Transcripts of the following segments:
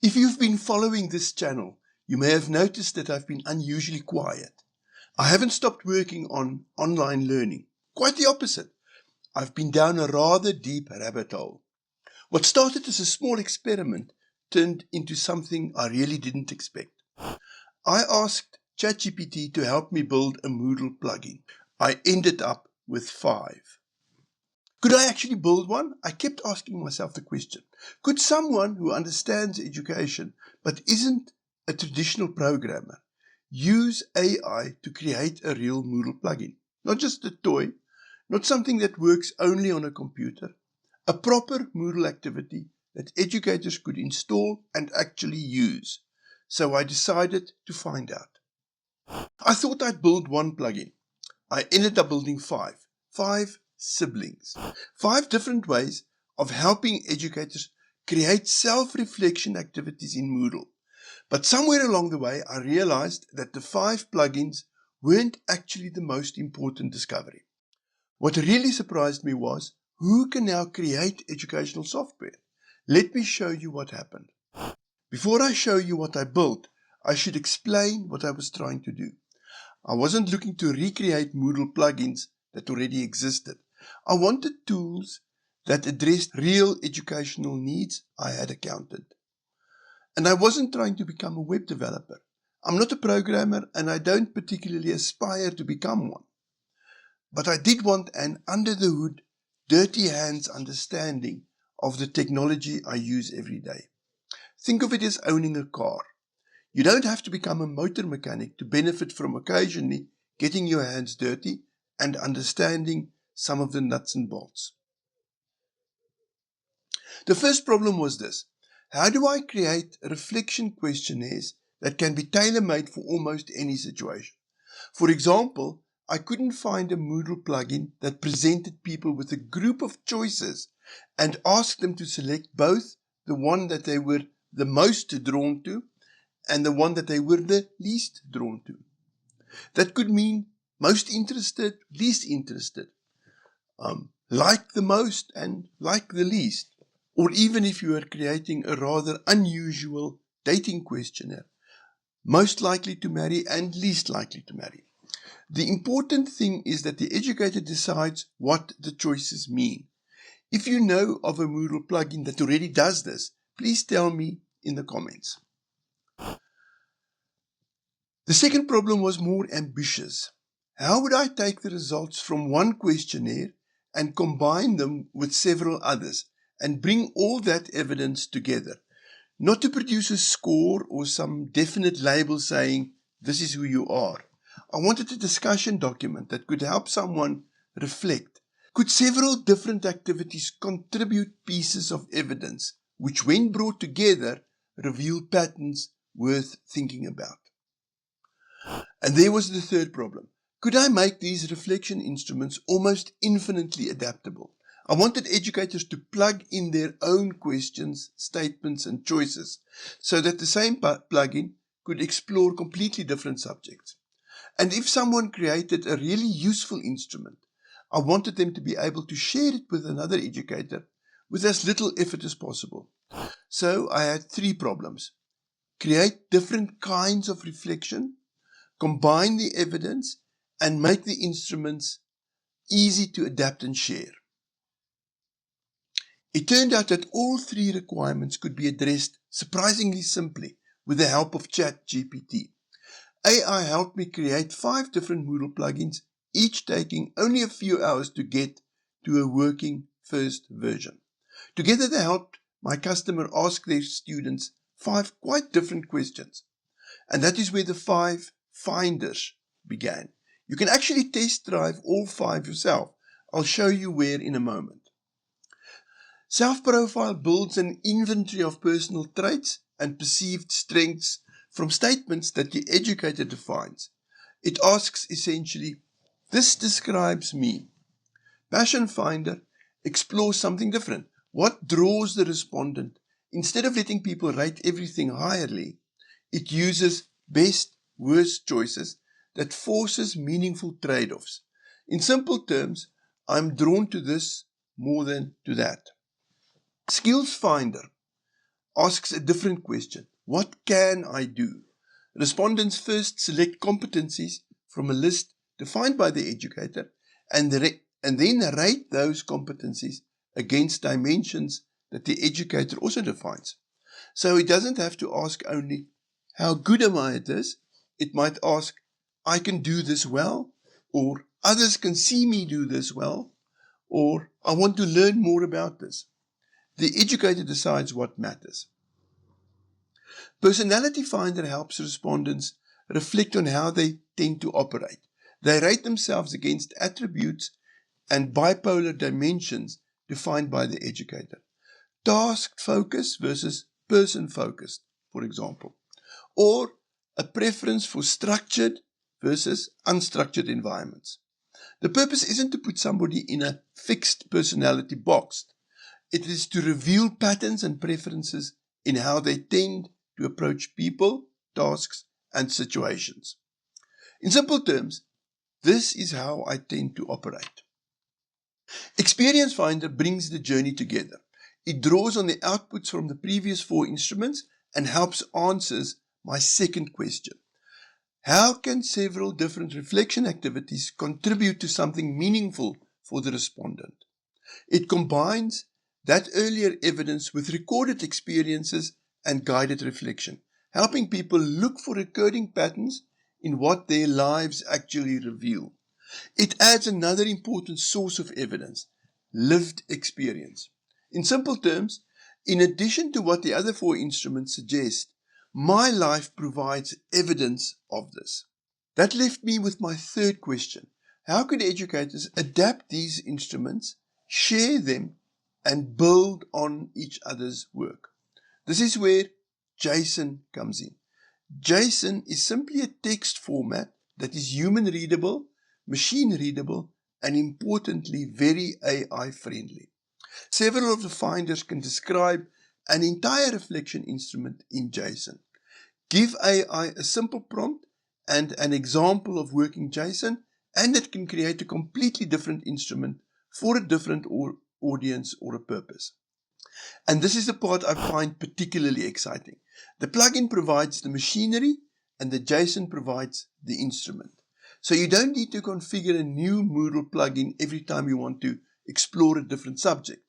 If you've been following this channel, you may have noticed that I've been unusually quiet. I haven't stopped working on online learning. Quite the opposite. I've been down a rather deep rabbit hole. What started as a small experiment turned into something I really didn't expect. I asked ChatGPT to help me build a Moodle plugin. I ended up with 5. Could I actually build one? I kept asking myself the question. Could someone who understands education but isn't a traditional programmer use AI to create a real Moodle plugin? Not just a toy, not something that works only on a computer, a proper Moodle activity that educators could install and actually use. So I decided to find out. I thought I'd build one plugin. I ended up building 5. 5 siblings. 5 different ways of helping educators create self-reflection activities in Moodle. But somewhere along the way, I realized that the 5 plugins weren't actually the most important discovery. What really surprised me was, who can now create educational software? Let me show you what happened. Before I show you what I built, I should explain what I was trying to do. I wasn't looking to recreate Moodle plugins that already existed. I wanted tools that addressed real educational needs I had encountered. And I wasn't trying to become a web developer. I'm not a programmer and I don't particularly aspire to become one. But I did want an under-the-hood, dirty hands understanding of the technology I use every day. Think of it as owning a car. You don't have to become a motor mechanic to benefit from occasionally getting your hands dirty and understanding some of the nuts and bolts. The first problem was this. How do I create reflection questionnaires that can be tailor-made for almost any situation? For example, I couldn't find a Moodle plugin that presented people with a group of choices and asked them to select both the one that they were the most drawn to and the one that they were the least drawn to. That could mean most interested, least interested, like the most and like the least. Or even if you are creating a rather unusual dating questionnaire, most likely to marry and least likely to marry. The important thing is that the educator decides what the choices mean. If you know of a Moodle plugin that already does this, please tell me in the comments. The second problem was more ambitious. How would I take the results from one questionnaire and combine them with several others and bring all that evidence together? Not to produce a score or some definite label saying, this is who you are. I wanted a discussion document that could help someone reflect. Could several different activities contribute pieces of evidence, which when brought together, reveal patterns worth thinking about? And there was the third problem. Could I make these reflection instruments almost infinitely adaptable? I wanted educators to plug in their own questions, statements, and choices so that the same plugin could explore completely different subjects. And if someone created a really useful instrument, I wanted them to be able to share it with another educator with as little effort as possible. So I had 3 problems. Create different kinds of reflection, combine the evidence, and make the instruments easy to adapt and share. It turned out that all 3 requirements could be addressed surprisingly simply with the help of ChatGPT. AI helped me create 5 different Moodle plugins, each taking only a few hours to get to a working first version. Together they helped my customer ask their students 5 quite different questions. And that is where the 5 finders began. You can actually test drive all 5 yourself. I'll show you where in a moment. Self-profile builds an inventory of personal traits and perceived strengths from statements that the educator defines. It asks essentially, this describes me. Passion Finder explores something different. What draws the respondent? Instead of letting people rate everything highly, it uses best, worst choices that forces meaningful trade-offs. In simple terms, I'm drawn to this more than to that. Skills Finder asks a different question. What can I do? Respondents first select competencies from a list defined by the educator and then rate those competencies against dimensions that the educator also defines. So it doesn't have to ask only, how good am I at this? It might ask, I can do this well, or others can see me do this well, or I want to learn more about this. The educator decides what matters. Personality Finder helps respondents reflect on how they tend to operate. They rate themselves against attributes and bipolar dimensions defined by the educator. Task focus versus person focused, for example, or a preference for structured versus unstructured environments. The purpose isn't to put somebody in a fixed personality box. It is to reveal patterns and preferences in how they tend to approach people, tasks, and situations. In simple terms, this is how I tend to operate. Experience Finder brings the journey together. It draws on the outputs from the previous 4 instruments and helps answers my second question. How can several different reflection activities contribute to something meaningful for the respondent? It combines that earlier evidence with recorded experiences and guided reflection, helping people look for recurring patterns in what their lives actually reveal. It adds another important source of evidence, lived experience. In simple terms, in addition to what the other 4 instruments suggest, my life provides evidence of this. That left me with my third question. How could educators adapt these instruments, share them, and build on each other's work? This is where JSON comes in. JSON is simply a text format that is human readable, machine readable, and importantly, very AI friendly. Several of the finders can describe an entire reflection instrument in JSON. Give AI a simple prompt and an example of working JSON, and it can create a completely different instrument for a different audience or a purpose. And this is the part I find particularly exciting. The plugin provides the machinery and the JSON provides the instrument. So you don't need to configure a new Moodle plugin every time you want to explore a different subject.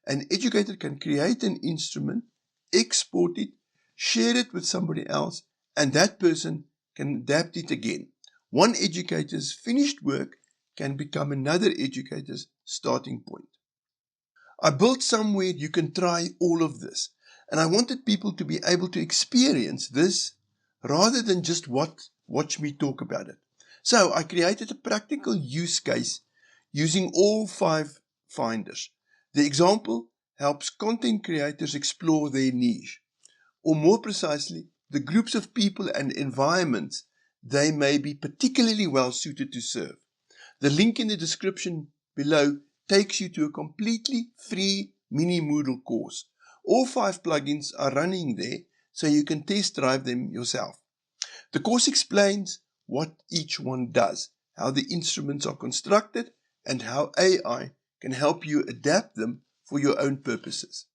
An educator can create an instrument, export it, share it with somebody else, and that person can adapt it again. One educator's finished work can become another educator's starting point. I built somewhere you can try all of this, and I wanted people to be able to experience this rather than just watch me talk about it. So I created a practical use case using all 5 finders. The example helps content creators explore their niche, or more precisely, the groups of people and environments they may be particularly well suited to serve. The link in the description below takes you to a completely free mini Moodle course. All 5 plugins are running there, so you can test drive them yourself. The course explains what each one does, how the instruments are constructed, and how AI can help you adapt them for your own purposes.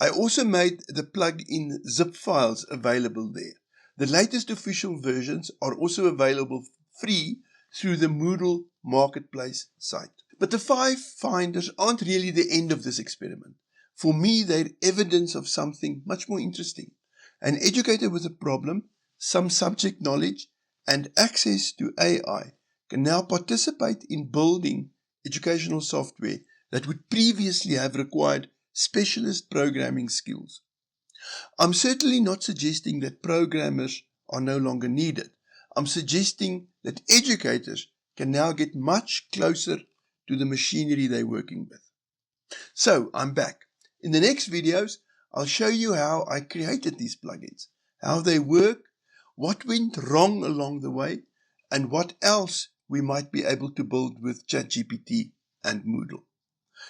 I also made the plug-in zip files available there. The latest official versions are also available free through the Moodle Marketplace site. But the 5 finders aren't really the end of this experiment. For me, they're evidence of something much more interesting. An educator with a problem, some subject knowledge, and access to AI can now participate in building educational software that would previously have required specialist programming skills. I'm certainly not suggesting that programmers are no longer needed. I'm suggesting that educators can now get much closer to the machinery they're working with. So I'm back. In the next videos, I'll show you how I created these plugins, how they work, what went wrong along the way, and what else we might be able to build with ChatGPT and Moodle.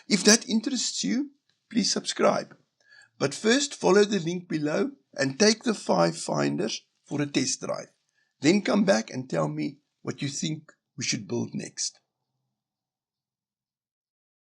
If that interests you, please subscribe. But first, follow the link below and take the 5 finders for a test drive. Then come back and tell me what you think we should build next.